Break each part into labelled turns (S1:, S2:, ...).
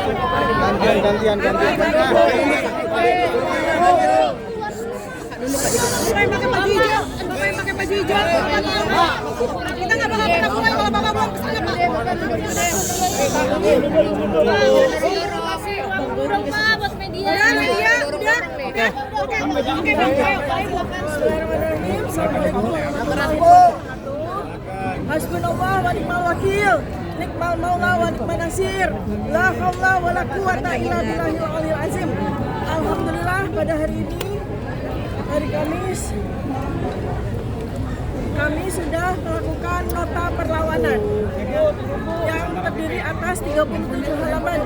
S1: Gantian.
S2: Pakai baju hijau. Kita nggak bakal pernah mulai kalau bapak belum kesana, Pak. Burung Pak buat media. Udah. Oke, Bang. Hasbunallah wa ni'mal wakil. Nikmal maula wa ni'man nasir. La haula wa la quwata illa billahil aliyil azim. Alhamdulillah pada hari ini, hari Kamis, kami sudah melakukan nota perlawanan yang terdiri atas 37 halaman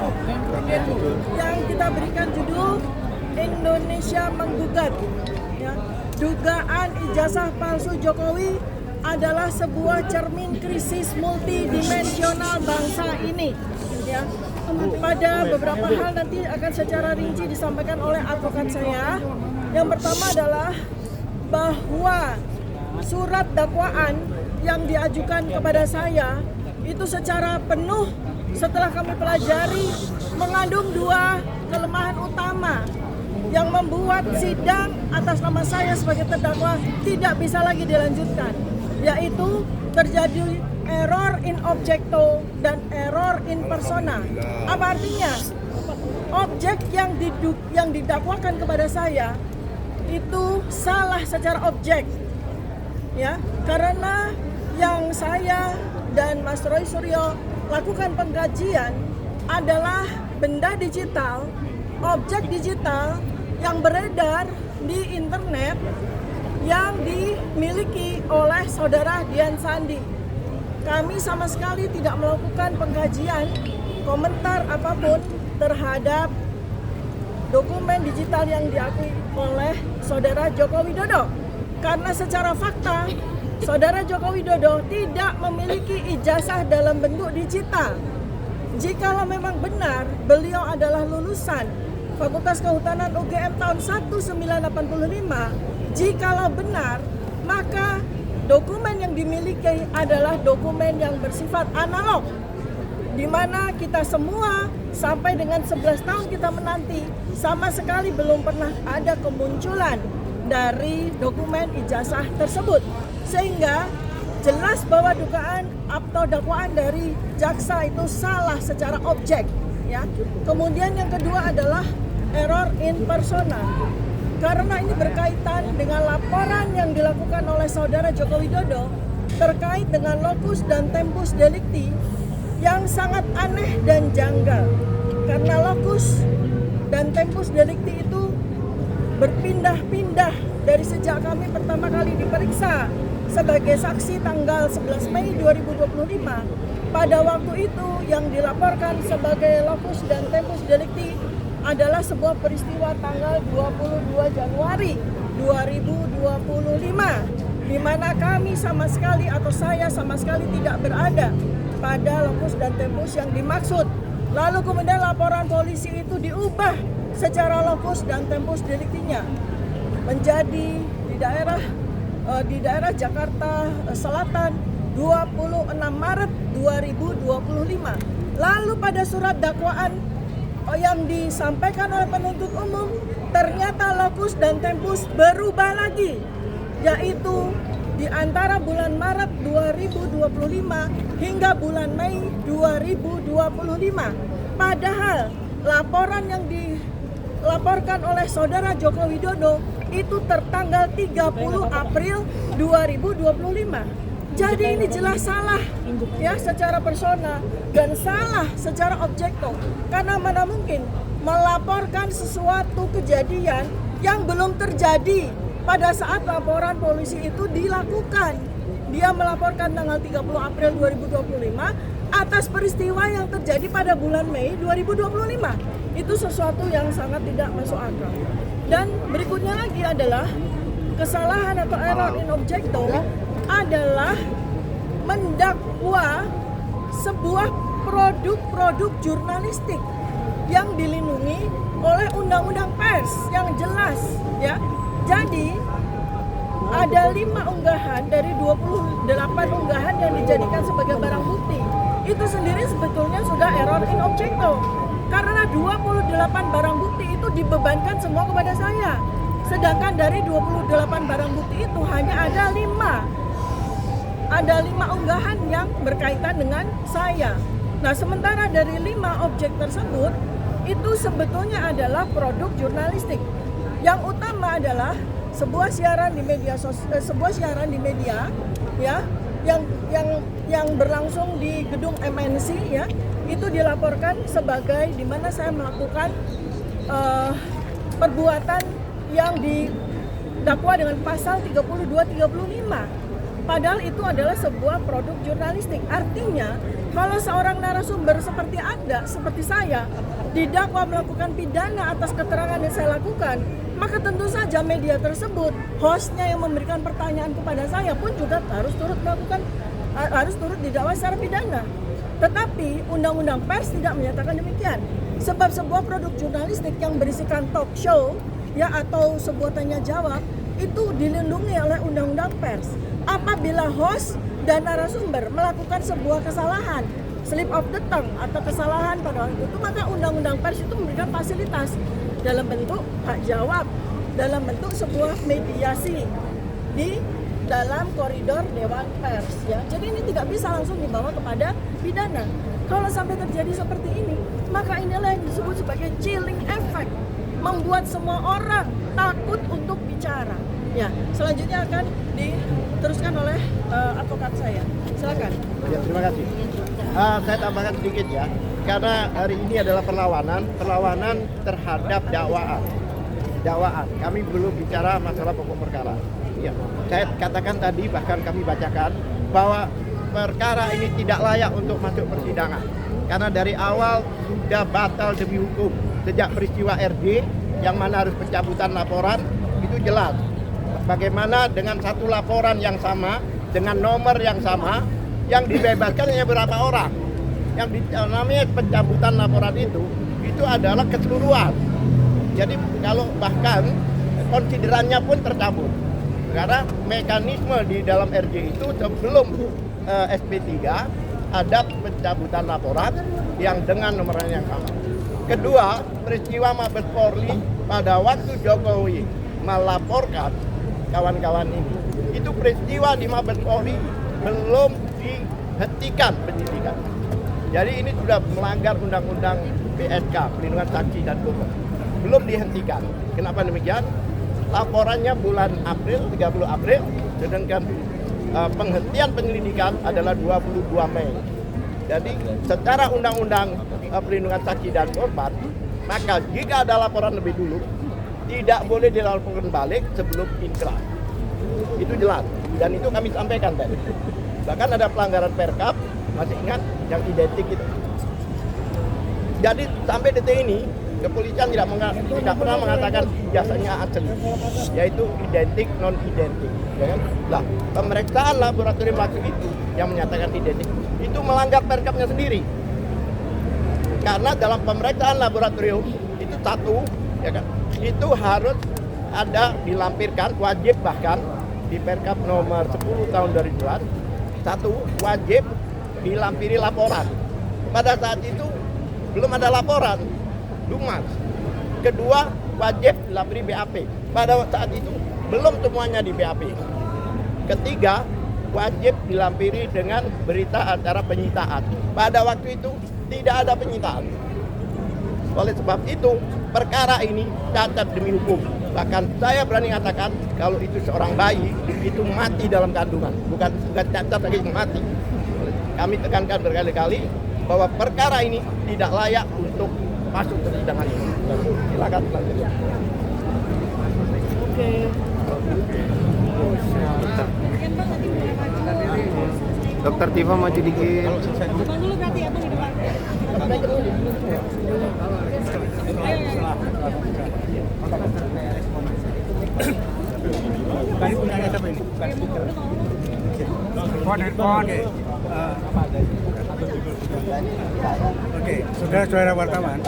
S2: yang kita berikan judul Indonesia Menggugat. Ya, dugaan ijazah palsu Jokowi adalah sebuah cermin krisis multidimensional bangsa ini. Ya, pada beberapa hal nanti akan secara rinci disampaikan oleh advokat saya. Yang pertama adalah bahwa surat dakwaan yang diajukan kepada saya itu secara penuh setelah kami pelajari mengandung dua kelemahan utama yang membuat sidang atas nama saya sebagai terdakwa tidak bisa lagi dilanjutkan, yaitu terjadi error in objecto dan error in persona. Apa artinya? Objek yang didakwakan kepada saya itu salah secara objek, ya, karena yang saya dan Mas Roy Suryo lakukan pengkajian adalah benda digital, objek digital yang beredar di internet yang dimiliki oleh saudara Dian Sandi. Kami sama sekali tidak melakukan pengkajian, komentar apapun terhadap dokumen digital yang diakui oleh saudara Joko Widodo. Karena secara fakta, saudara Joko Widodo tidak memiliki ijazah dalam bentuk digital. Jikalau memang benar beliau adalah lulusan Fakultas Kehutanan UGM tahun 1985, jikalau benar, maka dokumen yang dimiliki adalah dokumen yang bersifat analog, di mana kita semua sampai dengan 11 tahun kita menanti sama sekali belum pernah ada kemunculan dari dokumen ijazah tersebut, sehingga jelas bahwa dugaan atau dakwaan dari jaksa itu salah secara objek, ya. Kemudian yang kedua adalah error in persona, karena ini berkaitan dengan laporan yang dilakukan oleh saudara Joko Widodo terkait dengan locus dan tempus delicti yang sangat aneh dan janggal. Karena locus dan tempus delicti itu berpindah-pindah dari sejak kami pertama kali diperiksa sebagai saksi tanggal 11 Mei 2025. Pada waktu itu yang dilaporkan sebagai locus dan tempus delicti adalah sebuah peristiwa tanggal 22 Januari 2025, di mana kami sama sekali atau saya sama sekali tidak berada pada locus dan tempus yang dimaksud. Lalu kemudian laporan polisi itu diubah secara locus dan tempus deliktinya menjadi di daerah Jakarta Selatan 26 Maret 2025. Lalu pada surat dakwaan yang disampaikan oleh penuntut umum ternyata locus dan tempus berubah lagi, yaitu di antara bulan Maret 2025 hingga bulan Mei 2025. Padahal laporan yang dilaporkan oleh saudara Joko Widodo itu tertanggal 30 April 2025. Jadi ini jelas salah, ya, secara persona dan salah secara objekto. Karena mana mungkin melaporkan sesuatu kejadian yang belum terjadi pada saat laporan polisi itu dilakukan. Dia melaporkan tanggal 30 April 2025 atas peristiwa yang terjadi pada bulan Mei 2025. Itu sesuatu yang sangat tidak masuk akal. Dan berikutnya lagi adalah kesalahan atau error in objecto adalah mendakwa sebuah produk jurnalistik yang dilindungi oleh undang-undang pers yang jelas, ya. Jadi ada 5 unggahan dari 28 unggahan yang dijadikan sebagai barang bukti. Itu sendiri sebetulnya sudah error in objecto. Karena 28 barang bukti itu dibebankan semua kepada saya. Sedangkan dari 28 barang bukti itu hanya ada 5 unggahan yang berkaitan dengan saya. Nah, sementara dari 5 objek tersebut itu sebetulnya adalah produk jurnalistik. Yang utama adalah sebuah siaran di media ya, yang berlangsung di gedung MNC ya, itu dilaporkan sebagai di mana saya melakukan perbuatan yang didakwa dengan pasal 32-35. Padahal itu adalah sebuah produk jurnalistik. Artinya, kalau seorang narasumber seperti saya, didakwa melakukan pidana atas keterangan yang saya lakukan, maka tentu saja media tersebut, hostnya yang memberikan pertanyaan kepada saya pun juga harus turut didakwa secara pidana. Tetapi Undang-Undang Pers tidak menyatakan demikian. Sebab sebuah produk jurnalistik yang berisikan talk show ya atau sebuah tanya jawab itu dilindungi oleh Undang-Undang Pers. Apabila host dan narasumber melakukan sebuah kesalahan, slip of the tongue atau kesalahan pada waktu itu, maka Undang-Undang Pers itu memberikan fasilitas dalam bentuk hak jawab, dalam bentuk sebuah mediasi di dalam koridor Dewan Pers ya. Jadi ini tidak bisa langsung dibawa kepada pidana. Kalau sampai terjadi seperti ini, maka inilah yang disebut sebagai chilling effect, membuat semua orang takut untuk bicara. Ya, selanjutnya akan diteruskan oleh advokat saya. Silakan.
S1: Ya, terima kasih. Saya tambahkan sedikit ya, karena hari ini adalah perlawanan terhadap dakwaan. Kami belum bicara masalah pokok perkara. Ya, saya katakan tadi, bahkan kami bacakan bahwa perkara ini tidak layak untuk masuk persidangan karena dari awal sudah batal demi hukum. Sejak peristiwa RD yang mana harus pencabutan laporan itu jelas. Bagaimana dengan satu laporan yang sama dengan nomor yang sama yang dibebaskan hanya beberapa orang. Yang namanya pencabutan laporan itu adalah keseluruhan. Jadi kalau bahkan konsiderannya pun tercabut. Karena mekanisme di dalam RJ itu sebelum SP3 ada pencabutan laporan yang dengan nomornya yang sama. Kedua, peristiwa Mabes Polri pada waktu Jokowi melaporkan kawan-kawan ini, itu peristiwa di Mabes Polri belum dihentikan penyidikan. Jadi ini sudah melanggar undang-undang PSK, perlindungan saksi dan korban. Belum dihentikan. Kenapa demikian? Laporannya bulan April, 30 April, sedangkan penghentian penyelidikan adalah 22 Mei. Jadi secara undang-undang perlindungan saksi dan korban, maka jika ada laporan lebih dulu, tidak boleh dilaporkan balik sebelum inkrah. Itu jelas, dan itu kami sampaikan tadi. Bahkan ada pelanggaran Perkap, masih ingat yang identik itu. Jadi sampai detik ini kepolisian tidak pernah mengatakan jasanya asli, yaitu identik non identik. Ya kan? Lah, pemeriksaan laboratorium waktu itu yang menyatakan identik itu melanggar Perkapnya sendiri. Karena dalam pemeriksaan laboratorium itu satu, ya kan, itu harus ada dilampirkan, wajib bahkan di Perkap nomor 10 tahun 2011, satu wajib dilampiri laporan. Pada saat itu belum ada laporan, lumas. Kedua, wajib dilampiri BAP. Pada saat itu belum semuanya di BAP. Ketiga, wajib dilampiri dengan berita acara penyitaan. Pada waktu itu tidak ada penyitaan. Oleh sebab itu, perkara ini cacat demi hukum. Bahkan saya berani katakan kalau itu seorang bayi itu mati dalam kandungan, bukan cacat lagi, mati. Kami tekankan berkali-kali bahwa perkara ini tidak layak untuk masuk ke persidangan ini. Silakan selanjutnya.
S2: Oke.
S3: Dokter Tifa maju dikit.
S2: Abang dulu berarti abang di depan.
S4: Oke, saudara-saudara wartawan,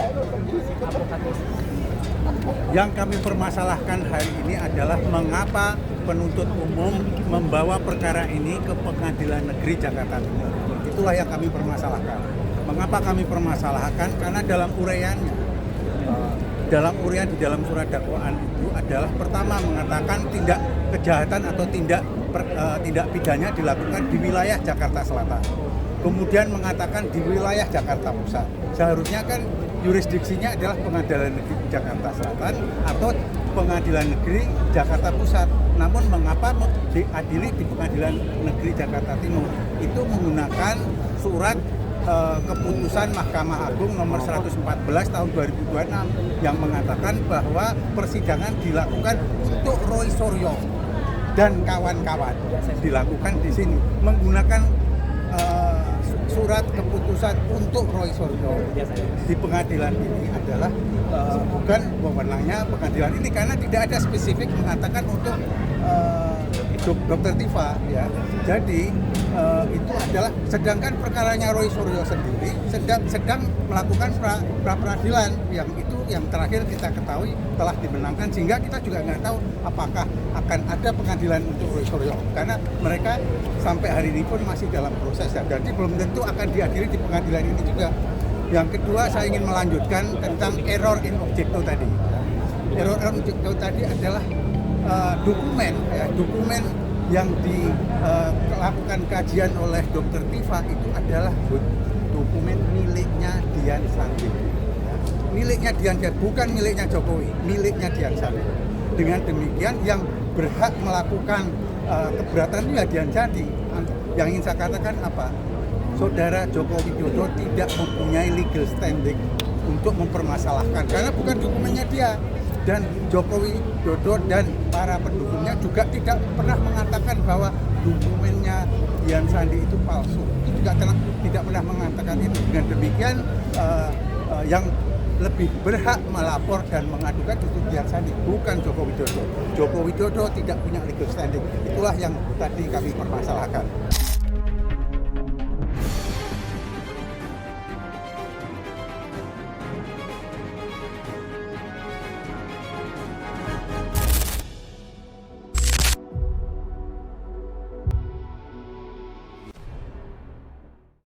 S4: yang kami permasalahkan hari ini adalah mengapa penuntut umum membawa perkara ini ke Pengadilan Negeri Jakarta Timur. Itulah yang kami permasalahkan. Mengapa kami permasalahkan? Karena dalam uraiannya, di dalam surat dakwaan itu adalah pertama mengatakan tindak kejahatan atau tindak pidana dilakukan di wilayah Jakarta Selatan. Kemudian mengatakan di wilayah Jakarta Pusat. Seharusnya kan jurisdiksinya adalah Pengadilan Negeri Jakarta Selatan atau Pengadilan Negeri Jakarta Pusat. Namun mengapa diadili di Pengadilan Negeri Jakarta Timur? Itu menggunakan surat keputusan Mahkamah Agung nomor 114 tahun 2026 yang mengatakan bahwa persidangan dilakukan untuk Roy Suryo dan kawan-kawan, dilakukan di sini menggunakan surat keputusan untuk Roy Suryo di pengadilan ini adalah bukan wewenangnya pengadilan ini, karena tidak ada spesifik mengatakan untuk Dr. Tifa, ya. Jadi itu adalah, sedangkan perkaranya Roy Suryo sendiri sedang melakukan pra peradilan yang terakhir kita ketahui telah dimenangkan, sehingga kita juga nggak tahu apakah akan ada pengadilan untuk Roy Suryo karena mereka sampai hari ini pun masih dalam proses, ya. Jadi belum tentu akan diadili di pengadilan ini juga. Yang kedua, saya ingin melanjutkan tentang error in objecto tadi. Error in objecto tadi adalah dokumen yang dilakukan kajian oleh Dr. Tifa itu adalah dokumen miliknya Dian Sandi. Miliknya Dian Sandi, bukan miliknya Jokowi, miliknya Dian Sandi. Dengan demikian yang berhak melakukan keberatan itu ya Dian Sandi. Yang ingin saya katakan apa? Saudara Joko Widodo tidak mempunyai legal standing untuk mempermasalahkan karena bukan dokumennya dia. Dan Joko Widodo dan para pendukungnya juga tidak pernah mengatakan bahwa dokumennya Dian Sandi itu palsu. Itu juga tidak pernah mengatakan itu. Dengan demikian yang lebih berhak melapor dan mengadukan itu Dian Sandi, bukan Joko Widodo. Joko Widodo tidak punya legal standing. Itulah yang tadi kami permasalahkan.